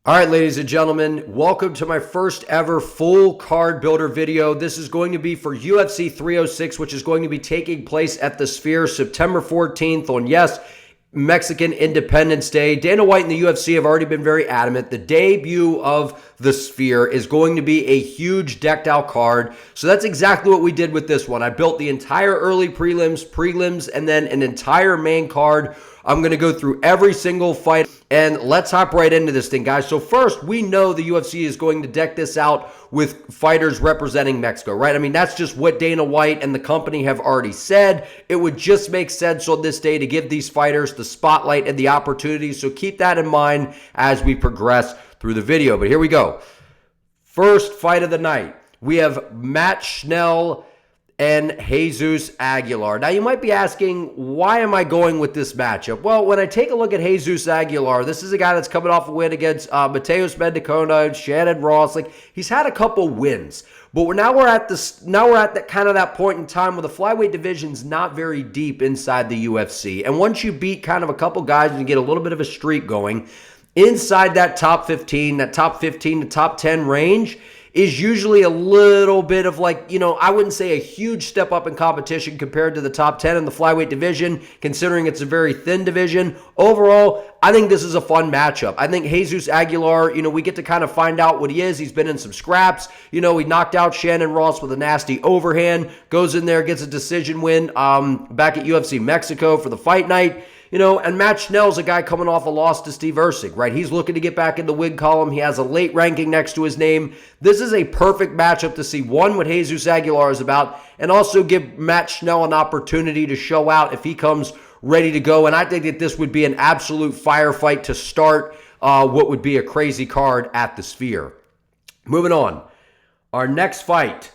All right, ladies and gentlemen, welcome to my first ever full card builder video. This is going to be for UFC 306, which is going to be taking place at the Sphere September 14th on, yes, Mexican Independence Day. Dana White and the UFC have already been very adamant. The debut of the Sphere is going to be a huge decked out card. So that's exactly what we did with this one. I built the entire early prelims, and then an entire main card. I'm going to go through every single fight, and let's hop right into this thing, guys. So first, we know the UFC is going to deck this out with fighters representing Mexico, right? I mean, that's just what Dana White and the company have already said. It would just make sense on this day to give these fighters the spotlight and the opportunity. So keep that in mind as we progress through the video. But here we go. First fight of the night. We have Matt Schnell and Jesus Aguilar. Now, you might be asking, why am I going with this matchup? Well, when I take a look at Jesus Aguilar, this is a guy that's coming off a win against Mateus Mendicona, Shannon Ross. Like, he's had a couple wins, but we're at that kind of that point in time where the flyweight division's not very deep inside the UFC. And once you beat kind of a couple guys and you get a little bit of a streak going inside that top 15 to top 10 range, is usually a little bit of I wouldn't say a huge step up in competition compared to the top 10 in the flyweight division, considering it's a very thin division. Overall, I think this is a fun matchup. I think Jesus Aguilar, we get to kind of find out what he is. He's been in some scraps. He knocked out Shannon Ross with a nasty overhand, goes in there, gets a decision win back at UFC Mexico for the fight night. And Matt Schnell's a guy coming off a loss to Steve Erceg, right? He's looking to get back in the win column. He has a late ranking next to his name. This is a perfect matchup to see, one, what Jesus Aguilar is about, and also give Matt Schnell an opportunity to show out if he comes ready to go. And I think that this would be an absolute firefight to start what would be a crazy card at the Sphere. Moving on. Our next fight,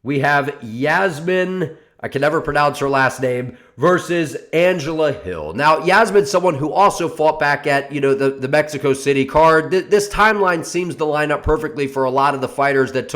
we have Yasmin, I can never pronounce her last name, versus Angela Hill. Now, Yasmin's someone who also fought back at, the Mexico City card. This timeline seems to line up perfectly for a lot of the fighters that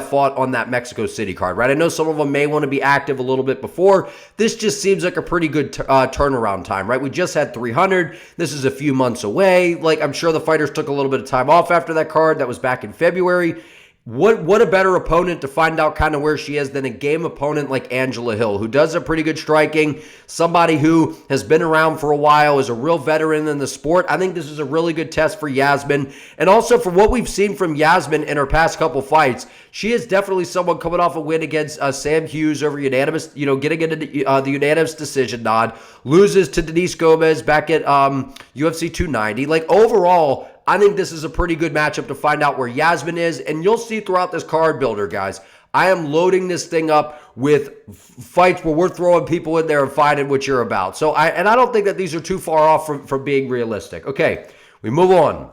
fought on that Mexico City card, right? I know some of them may want to be active a little bit before. This just seems like a pretty good turnaround time, right? We just had 300. This is a few months away. I'm sure the fighters took a little bit of time off after that card. That was back in February. What a better opponent to find out kind of where she is than a game opponent like Angela Hill, who does a pretty good striking, somebody who has been around for a while, is a real veteran in the sport. I think this is a really good test for Yasmin. And also for what we've seen from Yasmin in her past couple fights, she is definitely someone coming off a win against Sam Hughes over unanimous, getting into the unanimous decision nod, loses to Denise Gomez back at UFC 290. Overall, I think this is a pretty good matchup to find out where Yasmin is, and you'll see throughout this card builder, guys. I am loading this thing up with fights where we're throwing people in there and finding what you're about. I don't think that these are too far off from being realistic. Okay, we move on.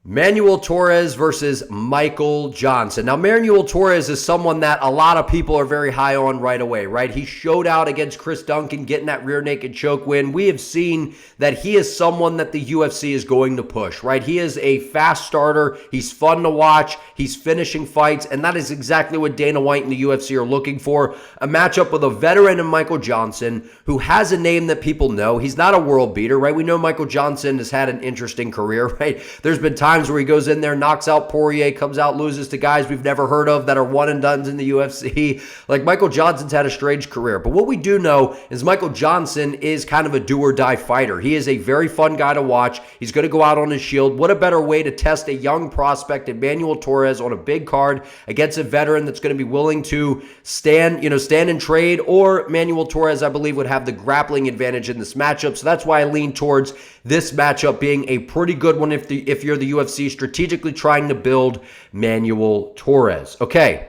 Manuel Torres versus Michael Johnson. Now, Manuel Torres is someone that a lot of people are very high on right away, right? He showed out against Chris Duncan, getting that rear naked choke win. We have seen that he is someone that the UFC is going to push, right? He is a fast starter. He's fun to watch. He's finishing fights, and that is exactly what Dana White and the UFC are looking for. A matchup with a veteran in Michael Johnson who has a name that people know. He's not a world beater, right? We know Michael Johnson has had an interesting career, right? There's been times where he goes in there, knocks out Poirier, comes out, loses to guys we've never heard of that are one and dones in the UFC. Michael Johnson's had a strange career. But what we do know is Michael Johnson is kind of a do or die fighter. He is a very fun guy to watch. He's going to go out on his shield. What a better way to test a young prospect in Manuel Torres on a big card against a veteran that's going to be willing to stand and trade, or Manuel Torres, I believe, would have the grappling advantage in this matchup. So that's why I lean towards this matchup being a pretty good one if you're the UFC strategically trying to build Manuel Torres. Okay,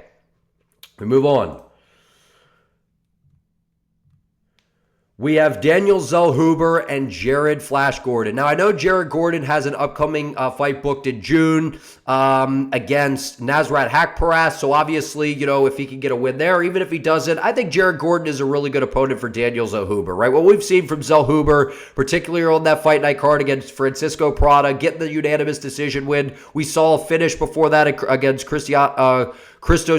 we move on. We have Daniel Zellhuber and Jared Flash Gordon. Now, I know Jared Gordon has an upcoming fight booked in June against Nasrat Haqparast. So obviously, if he can get a win there, or even if he doesn't, I think Jared Gordon is a really good opponent for Daniel Zellhuber, right? What we've seen from Zellhuber, particularly on that fight night card against Francisco Prada, getting the unanimous decision win. We saw a finish before that against Christos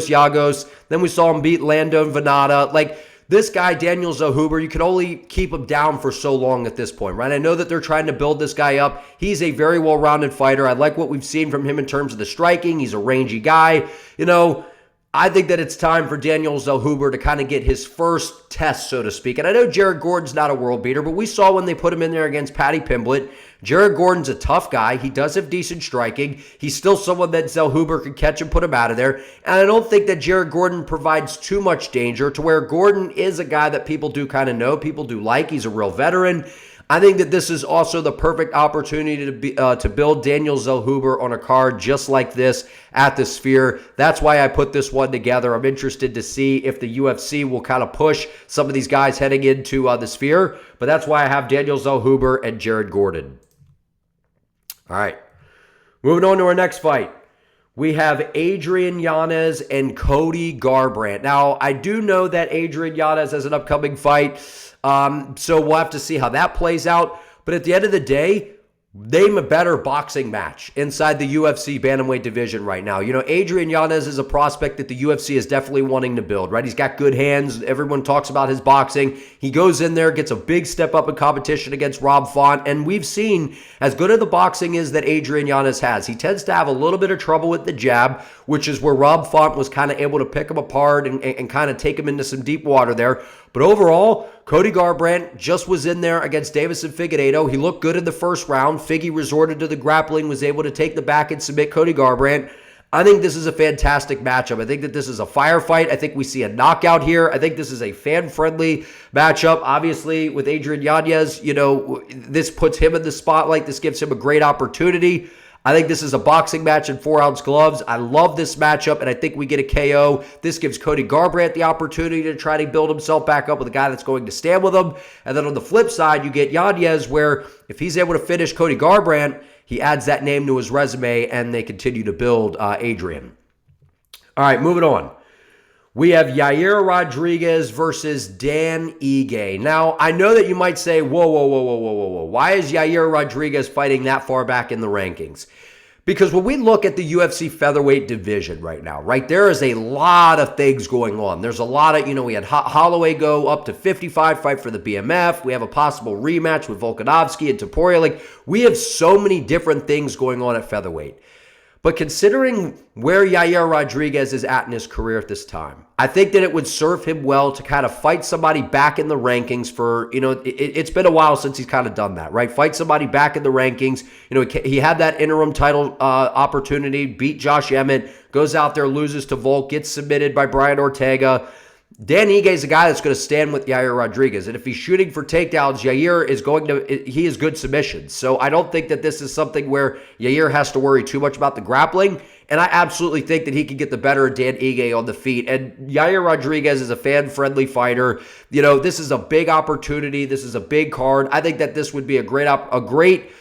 Yagos. Then we saw him beat Landon Venata. this guy, Daniel Zellhuber, you can only keep him down for so long at this point, right? I know that they're trying to build this guy up. He's a very well-rounded fighter. I like what we've seen from him in terms of the striking. He's a rangy guy. I think that it's time for Daniel Zellhuber to kind of get his first test, so to speak. And I know Jared Gordon's not a world beater, but we saw when they put him in there against Paddy Pimblett, Jared Gordon's a tough guy. He does have decent striking. He's still someone that Zellhuber could catch and put him out of there. And I don't think that Jared Gordon provides too much danger to where Gordon is a guy that people do kind of know, people do like. He's a real veteran. I think that this is also the perfect opportunity to build Daniel Zellhuber on a card just like this at the Sphere. That's why I put this one together. I'm interested to see if the UFC will kind of push some of these guys heading into the Sphere. But that's why I have Daniel Zellhuber and Jared Gordon. All right, moving on to our next fight. We have Adrian Yanez and Cody Garbrandt. Now, I do know that Adrian Yanez has an upcoming fight, so we'll have to see how that plays out. But at the end of the day, name a better boxing match inside the UFC bantamweight division right now. Adrian Yanez is a prospect that the UFC is definitely wanting to build, right? He's got good hands. Everyone talks about his boxing. He goes in there, gets a big step up in competition against Rob Font, and we've seen as good as the boxing is that Adrian Yanez has. He tends to have a little bit of trouble with the jab, which is where Rob Font was kind of able to pick him apart and kind of take him into some deep water there. But overall, Cody Garbrandt just was in there against Deiveson Figueiredo. He looked good in the first round. Figgy resorted to the grappling, was able to take the back and submit Cody Garbrandt. I think this is a fantastic matchup. I think that this is a firefight. I think we see a knockout here. I think this is a fan-friendly matchup. Obviously, with Adrian Yanez, this puts him in the spotlight. This gives him a great opportunity. I think this is a boxing match in 4-ounce gloves. I love this matchup, and I think we get a KO. This gives Cody Garbrandt the opportunity to try to build himself back up with a guy that's going to stand with him. And then on the flip side, you get Yanez, where if he's able to finish Cody Garbrandt, he adds that name to his resume, and they continue to build Adrian. All right, moving on. We have Yair Rodriguez versus Dan Ige. Now, I know that you might say, whoa. Why is Yair Rodriguez fighting that far back in the rankings? Because when we look at the UFC featherweight division right now, right, there is a lot of things going on. There's a lot of, we had Holloway go up to 55, fight for the BMF. We have a possible rematch with Volkanovski and Topuria. We have so many different things going on at featherweight. But considering where Yair Rodriguez is at in his career at this time, I think that it would serve him well to kind of fight somebody back in the rankings for, it's been a while since he's kind of done that, right? Fight somebody back in the rankings. He had that interim title opportunity, beat Josh Emmett, goes out there, loses to Volk, gets submitted by Brian Ortega. Dan Ige is a guy that's going to stand with Yair Rodriguez. And if he's shooting for takedowns, Yair is he is good submissions. So I don't think that this is something where Yair has to worry too much about the grappling. And I absolutely think that he can get the better of Dan Ige on the feet. And Yair Rodriguez is a fan-friendly fighter. This is a big opportunity. This is a big card. I think that this would be a great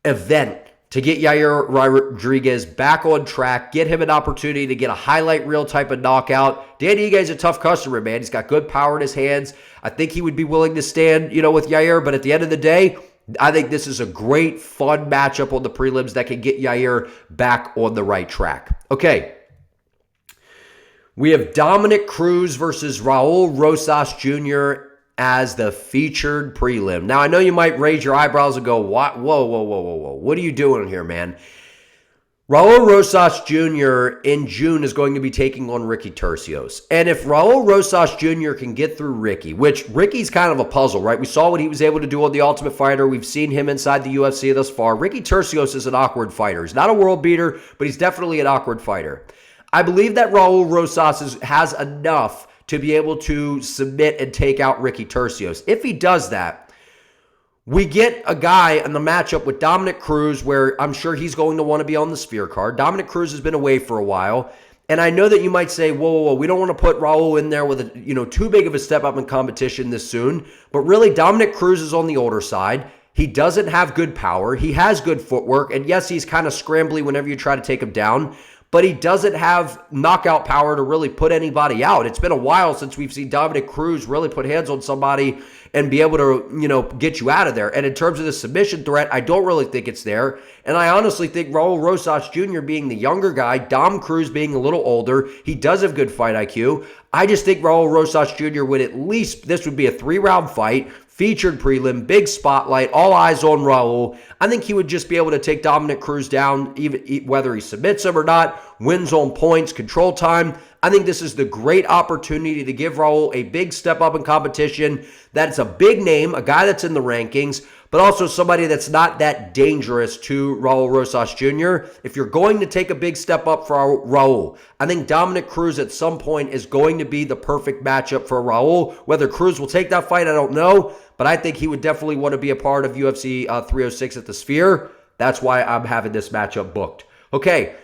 event to get Yair Rodriguez back on track, get him an opportunity to get a highlight reel type of knockout. Dan Ige is a tough customer, man. He's got good power in his hands. I think he would be willing to stand, with Yair. But at the end of the day, I think this is a great, fun matchup on the prelims that can get Yair back on the right track. Okay. We have Dominic Cruz versus Raul Rosas Jr. as the featured prelim. Now, I know you might raise your eyebrows and go, what? Whoa. What are you doing here, man? Raul Rosas Jr. in June is going to be taking on Ricky Turcios. And if Raul Rosas Jr. can get through Ricky, which Ricky's kind of a puzzle, right? We saw what he was able to do on The Ultimate Fighter. We've seen him inside the UFC thus far. Ricky Turcios is an awkward fighter. He's not a world beater, but he's definitely an awkward fighter. I believe that Raul Rosas has enough to be able to submit and take out Ricky Turcios. If he does that, we get a guy in the matchup with Dominic Cruz where I'm sure he's going to want to be on the Sphere card. Dominic Cruz has been away for a while. And I know that you might say, whoa, we don't want to put Raul in there with too big of a step up in competition this soon. But really, Dominic Cruz is on the older side. He doesn't have good power. He has good footwork. And yes, he's kind of scrambly whenever you try to take him down. but he doesn't have knockout power to really put anybody out. It's been a while since we've seen Dominic Cruz really put hands on somebody and be able to, get you out of there. And in terms of the submission threat, I don't really think it's there. And I honestly think Raul Rosas Jr. being the younger guy, Dom Cruz being a little older, he does have good fight IQ. I just think Raul Rosas Jr. would at least, this would be a 3-round fight, featured prelim, big spotlight, all eyes on Raul. I think he would just be able to take Dominic Cruz down, even whether he submits him or not, wins on points, control time. I think this is the great opportunity to give Raul a big step up in competition. That's a big name, a guy that's in the rankings, but also somebody that's not that dangerous to Raul Rosas Jr. If you're going to take a big step up for Raul, I think Dominic Cruz at some point is going to be the perfect matchup for Raul. Whether Cruz will take that fight, I don't know, but I think he would definitely want to be a part of UFC 306 at the Sphere. That's why I'm having this matchup booked. Okay,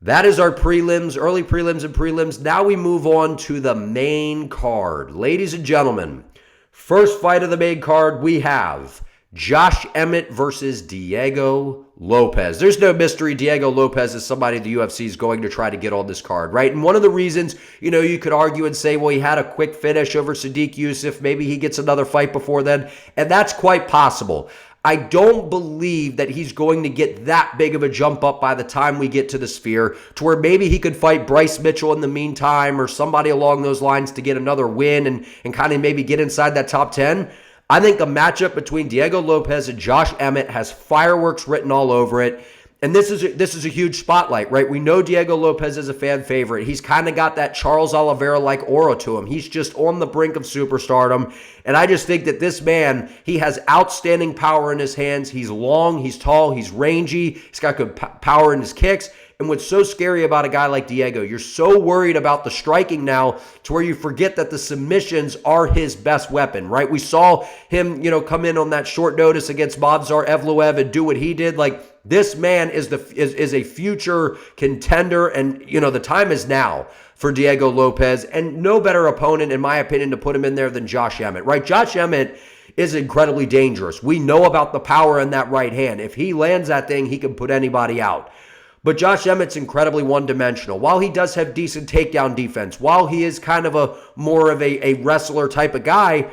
that is our prelims, early prelims and prelims. Now we move on to the main card. Ladies and gentlemen, first fight of the main card, we have Josh Emmett versus Diego Lopes. There's no mystery. Diego Lopes is somebody the UFC is going to try to get on this card, right? And one of the reasons, you could argue and say, well, he had a quick finish over Sadiq Youssef. Maybe he gets another fight before then. And that's quite possible. I don't believe that he's going to get that big of a jump up by the time we get to the Sphere to where maybe he could fight Bryce Mitchell in the meantime or somebody along those lines to get another win and kind of maybe get inside that top 10. I think a matchup between Diego Lopes and Josh Emmett has fireworks written all over it. And this is a huge spotlight, right? We know Diego Lopes is a fan favorite. He's kind of got that Charles Oliveira-like aura to him. He's just on the brink of superstardom. And I just think that this man, he has outstanding power in his hands. He's long, he's tall, he's rangy. He's got good power in his kicks. And what's so scary about a guy like Diego, you're so worried about the striking now to where you forget that the submissions are his best weapon, right? We saw him, come in on that short notice against Movsar Evloev and do what he did. Like, this man is a future contender, and, the time is now for Diego Lopes, and no better opponent, in my opinion, to put him in there than Josh Emmett, right? Josh Emmett is incredibly dangerous. We know about the power in that right hand. If he lands that thing, he can put anybody out. But Josh Emmett's incredibly one-dimensional. While he does have decent takedown defense, while he is kind of more of a wrestler type of guy,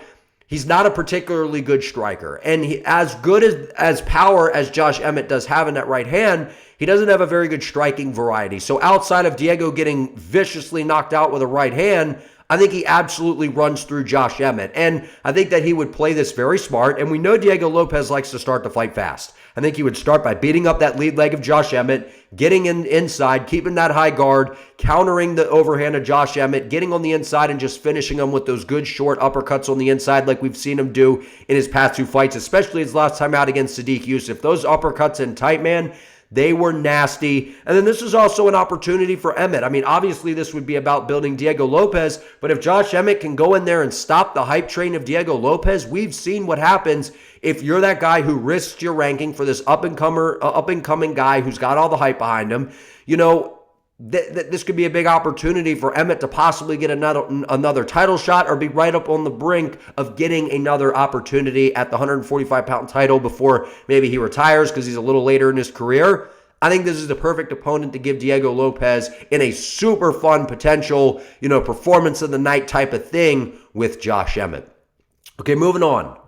he's not a particularly good striker. And as good as power as Josh Emmett does have in that right hand, he doesn't have a very good striking variety. So outside of Diego getting viciously knocked out with a right hand, I think he absolutely runs through Josh Emmett. And I think that he would play this very smart. And we know Diego Lopes likes to start the fight fast. I think he would start by beating up that lead leg of Josh Emmett, getting inside, keeping that high guard, countering the overhand of Josh Emmett, getting on the inside and just finishing him with those good short uppercuts on the inside like we've seen him do in his past 2 fights, especially his last time out against Sadiq Youssef. Those uppercuts in tight, man, they were nasty. And then this is also an opportunity for Emmett. I mean, obviously this would be about building Diego Lopes, but if Josh Emmett can go in there and stop the hype train of Diego Lopes, we've seen what happens if you're that guy who risks your ranking for this up-and-coming guy who's got all the hype behind him. This could be a big opportunity for Emmett to possibly get another title shot or be right up on the brink of getting another opportunity at the 145-pound title before maybe he retires because he's a little later in his career. I think this is the perfect opponent to give Diego Lopes in a super fun potential, performance of the night type of thing with Josh Emmett. Okay, moving on.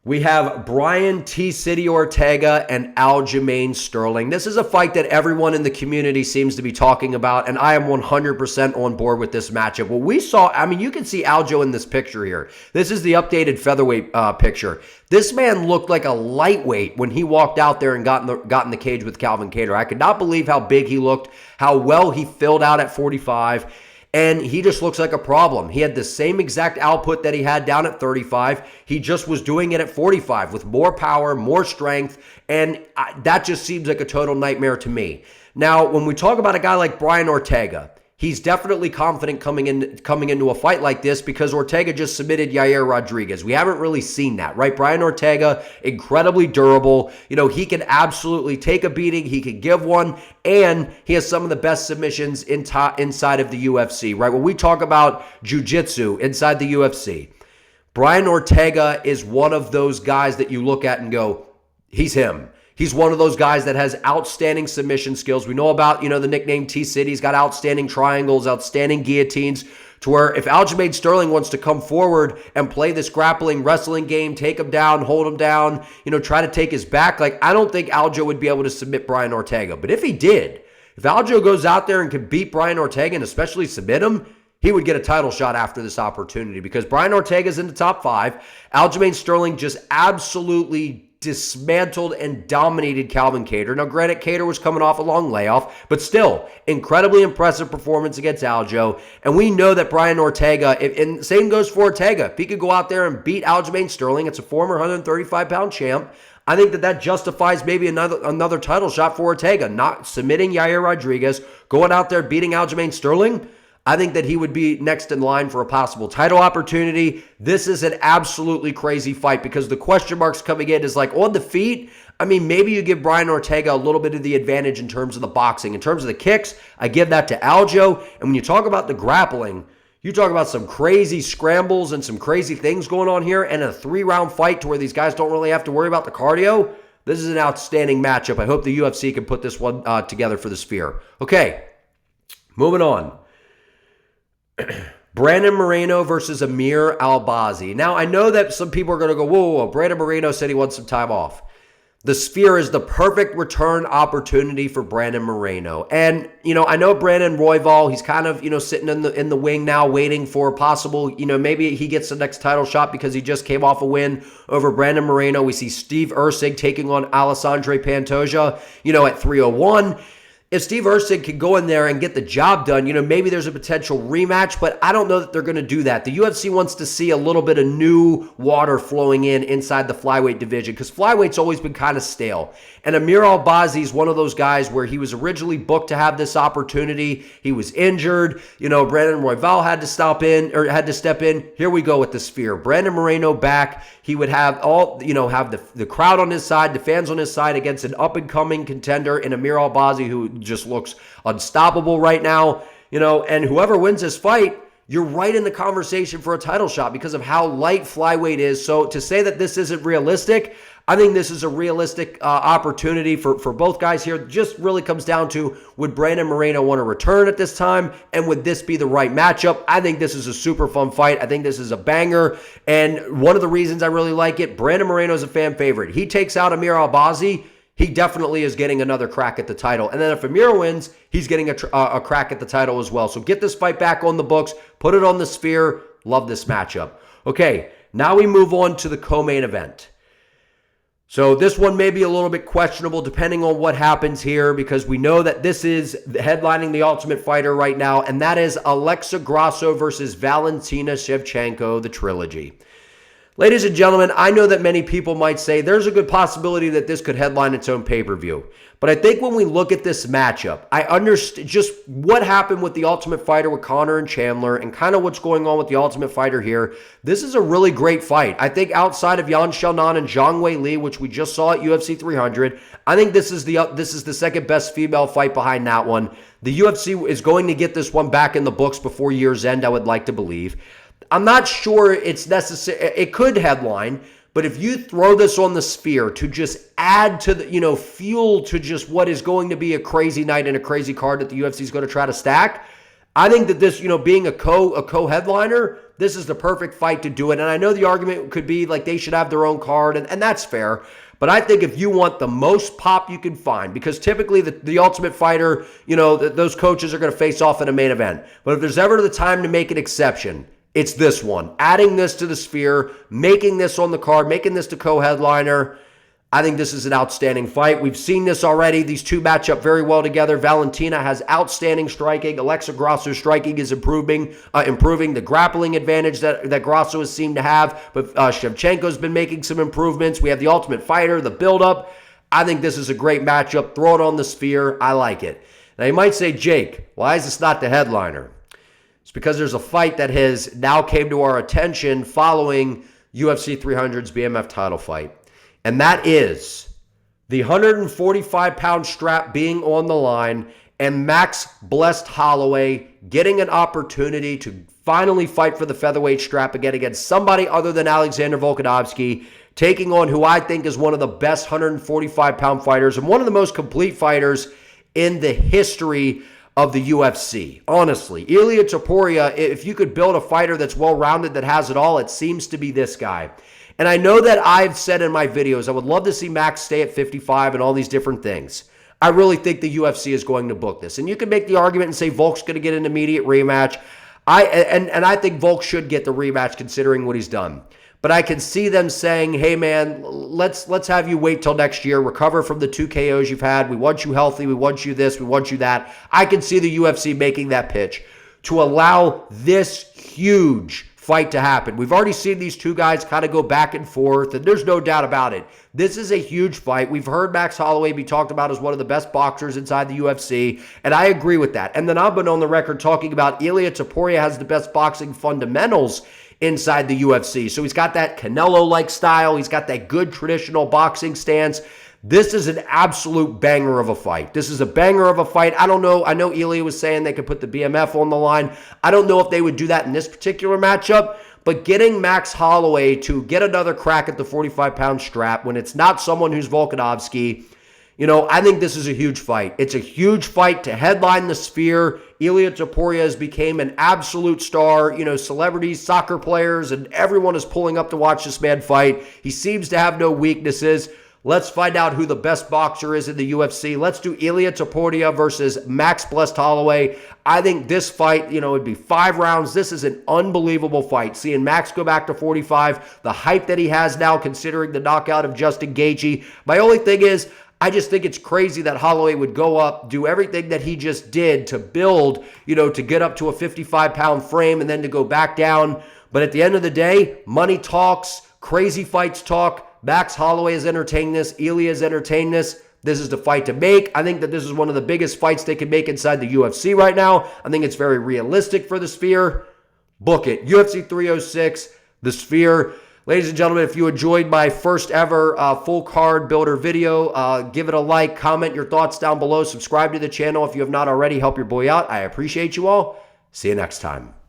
We have Brian T. City Ortega and Aljamain Sterling. This is a fight that everyone in the community seems to be talking about, and I am 100% on board with this matchup. What we saw, you can see Aljo in this picture here. This is the updated featherweight picture. This man looked like a lightweight when he walked out there and got in the cage with Calvin Kattar. I could not believe how big he looked, how well he filled out at 45. And he just looks like a problem. He had the same exact output that he had down at 35. He just was doing it at 45 with more power, more strength, and that just seems like a total nightmare to me. Now, when we talk about a guy like Brian Ortega, he's definitely confident coming into a fight like this because Ortega just submitted Yair Rodriguez. We haven't really seen that, right? Brian Ortega, incredibly durable. He can absolutely take a beating. He can give one, and he has some of the best submissions inside of the UFC, right? When we talk about jiu-jitsu inside the UFC, Brian Ortega is one of those guys that you look at and go, he's him. He's one of those guys that has outstanding submission skills. We know about, the nickname T-City. He's got outstanding triangles, outstanding guillotines, to where if Aljamain Sterling wants to come forward and play this grappling wrestling game, take him down, hold him down, try to take his back, I don't think Aljo would be able to submit Brian Ortega. But if he did, if Aljo goes out there and can beat Brian Ortega and especially submit him, he would get a title shot after this opportunity, because Brian Ortega's in the top 5. Aljamain Sterling just absolutely dismantled and dominated Calvin Kattar. Now, granted, Kattar was coming off a long layoff, but still, incredibly impressive performance against Aljo. And we know that Brian Ortega, and same goes for Ortega, if he could go out there and beat Aljamain Sterling, it's a former 135-pound champ, I think that justifies maybe another title shot for Ortega, not submitting Yair Rodriguez, going out there beating Aljamain Sterling. I think that he would be next in line for a possible title opportunity. This is an absolutely crazy fight, because the question marks coming in is on the feet, maybe you give Brian Ortega a little bit of the advantage in terms of the boxing. In terms of the kicks, I give that to Aljo. And when you talk about the grappling, you talk about some crazy scrambles and some crazy things going on here, and a 3-round fight to where these guys don't really have to worry about the cardio. This is an outstanding matchup. I hope the UFC can put this one together for the Sphere. Okay, moving on. Brandon Moreno versus Amir Albazi. Now, I know that some people are going to go, whoa, Brandon Moreno said he wants some time off. The Sphere is the perfect return opportunity for Brandon Moreno. And, I know Brandon Royval, he's kind of, sitting in the wing now waiting for possible, maybe he gets the next title shot because he just came off a win over Brandon Moreno. We see Steve Erceg taking on Alessandro Pantoja, at 301. If Steve Erceg can go in there and get the job done, maybe there's a potential rematch, but I don't know that they're going to do that. The UFC wants to see a little bit of new water flowing inside the flyweight division, because flyweight's always been kind of stale. And Amir Albazi is one of those guys where he was originally booked to have this opportunity. He was injured. Brandon Royval had to step in. Here we go with the Sphere. Brandon Moreno back. He would have the crowd on his side, the fans on his side, against an up-and-coming contender in Amir Albazi, who just looks unstoppable right now. And whoever wins this fight, you're right in the conversation for a title shot because of how light flyweight is. So to say that this isn't realistic, I think this is a realistic opportunity for both guys here. Just really comes down to, would Brandon Moreno want to return at this time? And would this be the right matchup? I think this is a super fun fight. I think this is a banger. And one of the reasons I really like it, Brandon Moreno is a fan favorite. He takes out Amir Albazi, he definitely is getting another crack at the title. And then if Amir wins, he's getting a crack at the title as well. So get this fight back on the books. Put it on the Sphere. Love this matchup. Okay, now we move on to the co-main event. So this one may be a little bit questionable depending on what happens here, because we know that this is headlining the Ultimate Fighter right now, and that is Alexa Grasso versus Valentina Shevchenko, the trilogy. Ladies and gentlemen, I know that many people might say there's a good possibility that this could headline its own pay-per-view. But I think when we look at this matchup, I understand just what happened with the Ultimate Fighter with Conor and Chandler and kind of what's going on with the Ultimate Fighter here. This is a really great fight. I think outside of Yan Xiaonan and Zhang Weili, which we just saw at UFC 300, I think this is the second best female fight behind that one. The UFC is going to get this one back in the books before year's end, I would like to believe. I'm not sure it's necessary. It could headline, but if you throw this on the Sphere to just add to the, fuel to just what is going to be a crazy night and a crazy card that the UFC is going to try to stack, I think that this, being a co-headliner, this is the perfect fight to do it. And I know the argument could be like they should have their own card, and that's fair. But I think if you want the most pop you can find, because typically the Ultimate Fighter, those coaches are going to face off in a main event. But if there's ever the time to make an exception, it's this one. Adding this to the Sphere, making this on the card, making this the co-headliner. I think this is an outstanding fight. We've seen this already. These two match up very well together. Valentina has outstanding striking. Alexa Grasso's striking is improving the grappling advantage that Grasso has seemed to have. But Shevchenko's been making some improvements. We have the Ultimate Fighter, the build-up. I think this is a great matchup. Throw it on the Sphere. I like it. Now, you might say, Jake, why is this not the headliner? It's because there's a fight that has now came to our attention following UFC 300's BMF title fight. And that is the 145-pound strap being on the line and Max Blessed Holloway getting an opportunity to finally fight for the featherweight strap again against somebody other than Alexander Volkanovski, taking on who I think is one of the best 145-pound fighters and one of the most complete fighters in the history of the UFC. Honestly, Ilia Topuria, if you could build a fighter that's well-rounded, that has it all, it seems to be this guy. And I know that I've said in my videos, I would love to see Max stay at 55 and all these different things. I really think the UFC is going to book this. And you can make the argument and say Volk's going to get an immediate rematch. I think Volk should get the rematch considering what he's done. But I can see them saying, hey, man, let's have you wait till next year, recover from the 2 KOs you've had. We want you healthy. We want you this. We want you that. I can see the UFC making that pitch to allow this huge fight to happen. We've already seen these two guys kind of go back and forth, and there's no doubt about it. This is a huge fight. We've heard Max Holloway be talked about as one of the best boxers inside the UFC, and I agree with that. And then I've been on the record talking about Ilia Topuria has the best boxing fundamentals inside the UFC. So he's got that Canelo-like style. He's got that good traditional boxing stance. This is an absolute banger of a fight. This is a banger of a fight. I don't know. I know Ilia was saying they could put the BMF on the line. I don't know if they would do that in this particular matchup, but getting Max Holloway to get another crack at the 45-pound strap when it's not someone who's Volkanovski, I think this is a huge fight. It's a huge fight to headline the Sphere. Ilia Topuria has become an absolute star. Celebrities, soccer players, and everyone is pulling up to watch this man fight. He seems to have no weaknesses. Let's find out who the best boxer is in the UFC. Let's do Ilia Topuria versus Max Blessed Holloway. I think this fight, it'd be 5 rounds. This is an unbelievable fight. Seeing Max go back to 45, the hype that he has now considering the knockout of Justin Gaethje. My only thing is, I just think it's crazy that Holloway would go up, do everything that he just did to build, to get up to a 55-pound frame and then to go back down. But at the end of the day, money talks, crazy fights talk. Max Holloway has entertained this. Ilia has entertained this. This is the fight to make. I think that this is one of the biggest fights they can make inside the UFC right now. I think it's very realistic for the Sphere. Book it. UFC 306, the Sphere. Ladies and gentlemen, if you enjoyed my first ever full card builder video, give it a like, comment your thoughts down below, subscribe to the channel if you have not already. Help your boy out. I appreciate you all. See you next time.